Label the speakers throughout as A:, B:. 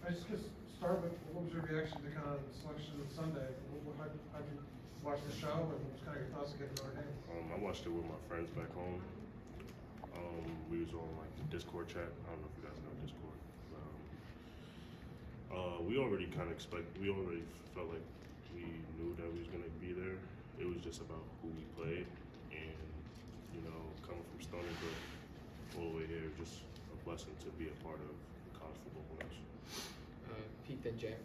A: I just start with, what was your reaction to kind of the selection on Sunday? How'd you watch the show, and what was kind of your thoughts of getting Notre Dame?
B: I watched it with my friends back home. We was on like the Discord chat. I don't know if you guys know Discord. We already we already felt like we knew that we was gonna be there. It was just about who we played, and coming from Stony Brook all the way here, just a blessing to be a part of the college football playoffs.
C: Pete, then Jack.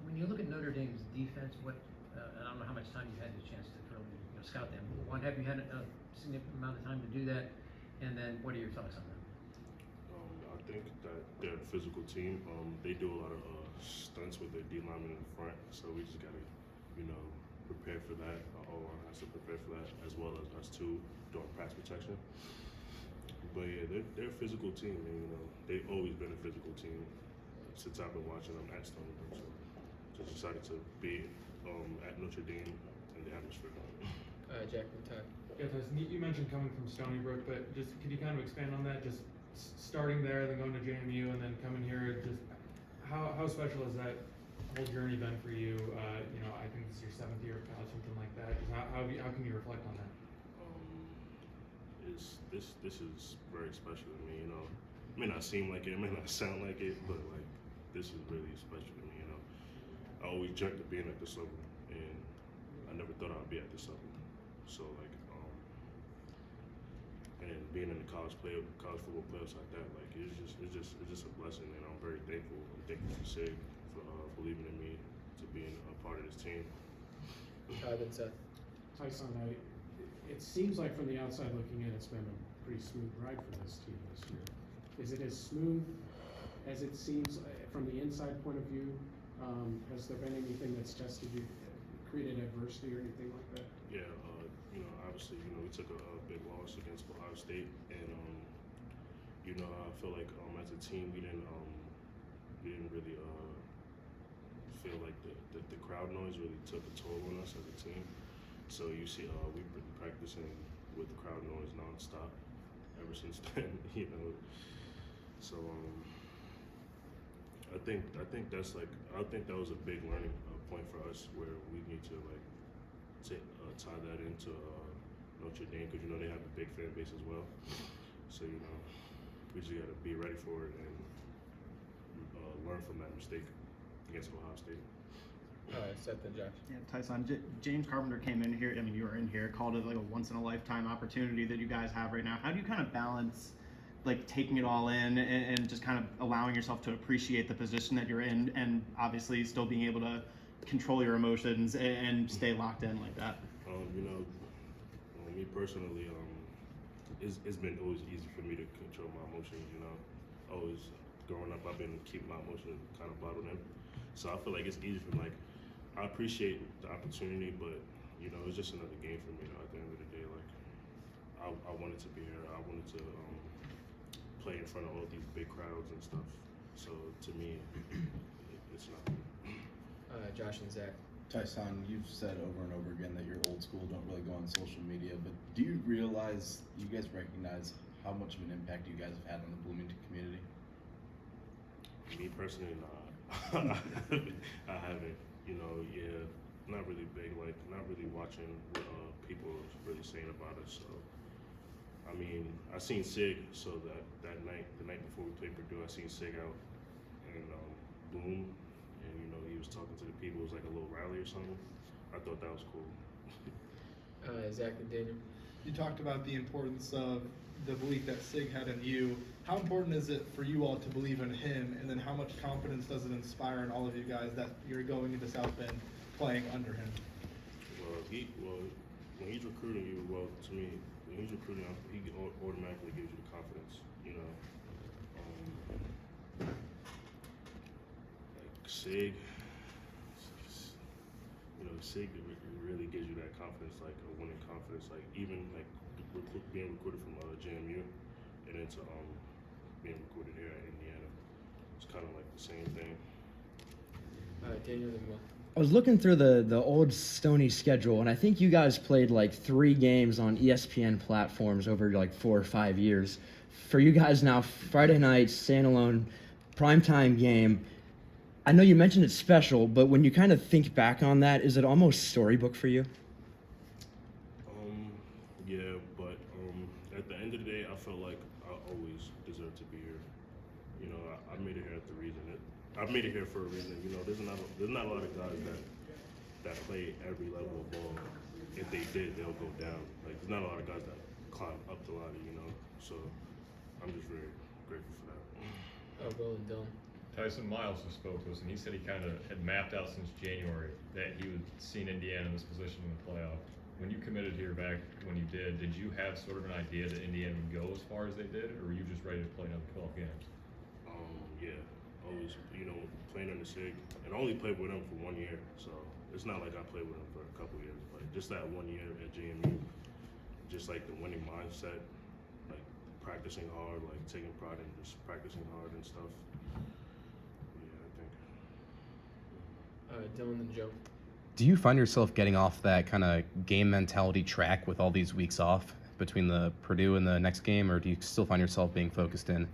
D: When you look at Notre Dame's defense, I don't know how much time you've had the chance to really scout them. One, have you had a significant amount of time to do that? And then, what are your thoughts on that?
B: I think that they're a physical team. They do a lot of stunts with their D linemen in the front, so we just gotta, prepare for that. Our O-line has to prepare for that, as well as us too, doing pass protection. But yeah, they're a physical team, and they've always been a physical team since I've been watching them at Stony Brook. So just excited to be at Notre Dame and the atmosphere.
C: Jack and Ty.
E: Yeah, Tyson, you mentioned coming from Stony Brook, but just could you kind of expand on that? Just starting there, then going to JMU, and then coming here. Just how special has that whole journey been for you? I think this is your 7th year of college, something like that. Just how can you reflect on that?
B: This is very special to me. It may not seem like it, it may not sound like it, but like this is really special to me. I always dreamt of being at this level, and I never thought I'd be at this level. So and being in the college football playoffs like that, like it's just a blessing, and I'm very thankful. I'm thankful for Sig for believing in me to being a part of this team.
C: Then Seth.
F: Ty Son, it seems like from the outside looking in, it's been a pretty smooth ride for this team this year. Is it as smooth as it seems from the inside point of view? Has there been anything that's tested you, created adversity or anything like that?
B: Yeah, obviously, we took a big loss against Ohio State, and I feel like as a team we didn't really feel like the crowd noise really took a toll on us as a team. So you see, we've been practicing with the crowd noise nonstop ever since then. So I think that was a big learning point for us, where we need to tie that into Notre Dame, because they have a big fan base as well. So we just got to be ready for it and learn from that mistake against Ohio State.
C: Seth and Josh.
G: Yeah, Ty Son, James Carpenter came in here. I mean, you were in here, called it like a once-in-a-lifetime opportunity that you guys have right now. How do you kind of balance taking it all in and just kind of allowing yourself to appreciate the position that you're in, and obviously still being able to control your emotions and stay locked in like that?
B: Me personally, it's been always easy for me to control my emotions. Always growing up, I've been keeping my emotions kind of bottled in. So I feel like it's easy for me. I appreciate the opportunity, but it's just another game for me. At the end of the day, I wanted to be here. I wanted to play in front of all these big crowds and stuff. So to me, it's not.
C: Josh and Zach.
H: Ty Son, you've said over and over again that you're old school, don't really go on social media, but do you realize, you guys recognize how much of an impact you guys have had on the Bloomington community?
B: Me personally, nah. I haven't. Not really big, not really watching what people are really saying about us. So, I seen Sig, so the night before we played Purdue, I seen Sig out and Boom, and he was talking to the people. It was like a little rally or something. I thought that was cool.
C: Zach and Daniel.
I: You talked about the importance of the belief that Sig had in you. How important is it for you all to believe in him, and then how much confidence does it inspire in all of you guys that you're going into South Bend playing under him?
B: When he's recruiting you, to me, when he's recruiting, he automatically gives you the confidence. Sig, Sig really gives you that confidence, like a winning confidence. Even being recruited from JMU and into being recruited here at Indiana, it's kind of like the same thing.
C: Daniel and Will.
J: I was looking through the old Stony schedule, and I think you guys played 3 games on ESPN platforms over 4 or 5 years. For you guys now, Friday night, standalone primetime game. I know you mentioned it's special, but when you kind of think back on that, is it almost storybook for you?
B: Yeah, but at the end of the day, I felt like I always deserved to be here. You know, I made it here at the reason. I made it here for a reason. You know, there's not a lot of guys that play every level of ball. If they did, they'll go down. Like, there's not a lot of guys that climb up the ladder. You know, so I'm just very grateful for that.
C: Will and Dylan.
K: Tyson Miles just spoke to us, and he said he kind of had mapped out since January that he would see Indiana in this position in the playoff. When you committed here back when you did you have sort of an idea that Indiana would go as far as they did, or were you just ready to play another 12 games?
B: Yeah, always, you know, playing under SIG, and I only played with him for 1 year, so it's not like I played with him for a couple years, but just that 1 year at JMU, just like the winning mindset, like practicing hard, like taking pride in just practicing hard and stuff. Yeah, I think.
C: Dylan and Joe.
L: Do you find yourself getting off that kind of game mentality track with all these weeks off between the Purdue and the next game, or do you still find yourself being focused in?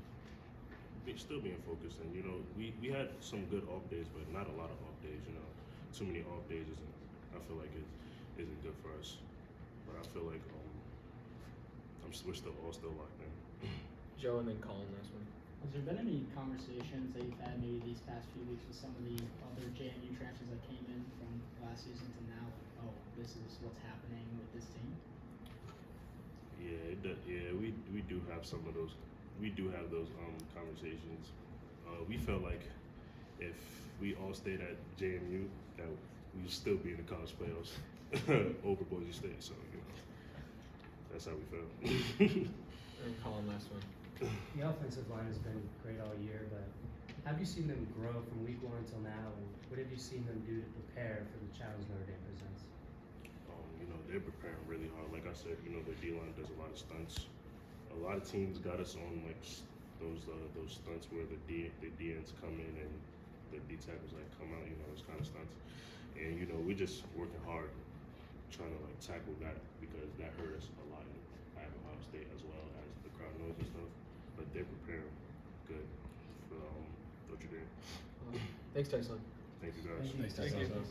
B: Still being focused, and you know, we had some good off days, but not a lot of off days. You know, too many off days isn't. I feel like it isn't good for us. But I feel like we're still locked in.
C: Joe and then Colin last one.
M: Has there been any conversations that you've had maybe these past few weeks with some of the other JMU transfers that came in from last season to now? Like, oh, this is what's happening with this team.
B: Yeah, we do have some of those. We do have those conversations. We felt like if we all stayed at JMU, that we would still be in the college playoffs over Boise State. So you know, that's how we felt.
C: And Colin last one.
N: The offensive line has been great all year, but have you seen them grow from week 1 until now, and what have you seen them do to prepare for the challenge Notre Dame presents?
B: You know, they're preparing really hard. Like I said, you know, the D-line does a lot of stunts. A lot of teams got us on like those stunts where the DNs come in and the D tackles like come out. You know, those kind of stunts. And you know, we're just working hard trying to like tackle that because that hurt us a lot at Ohio State as well as the crowd noise and stuff. But they're preparing good for Notre Dame.
C: Thanks, Tyson.
B: Thank you guys.
C: Thanks, Tyson.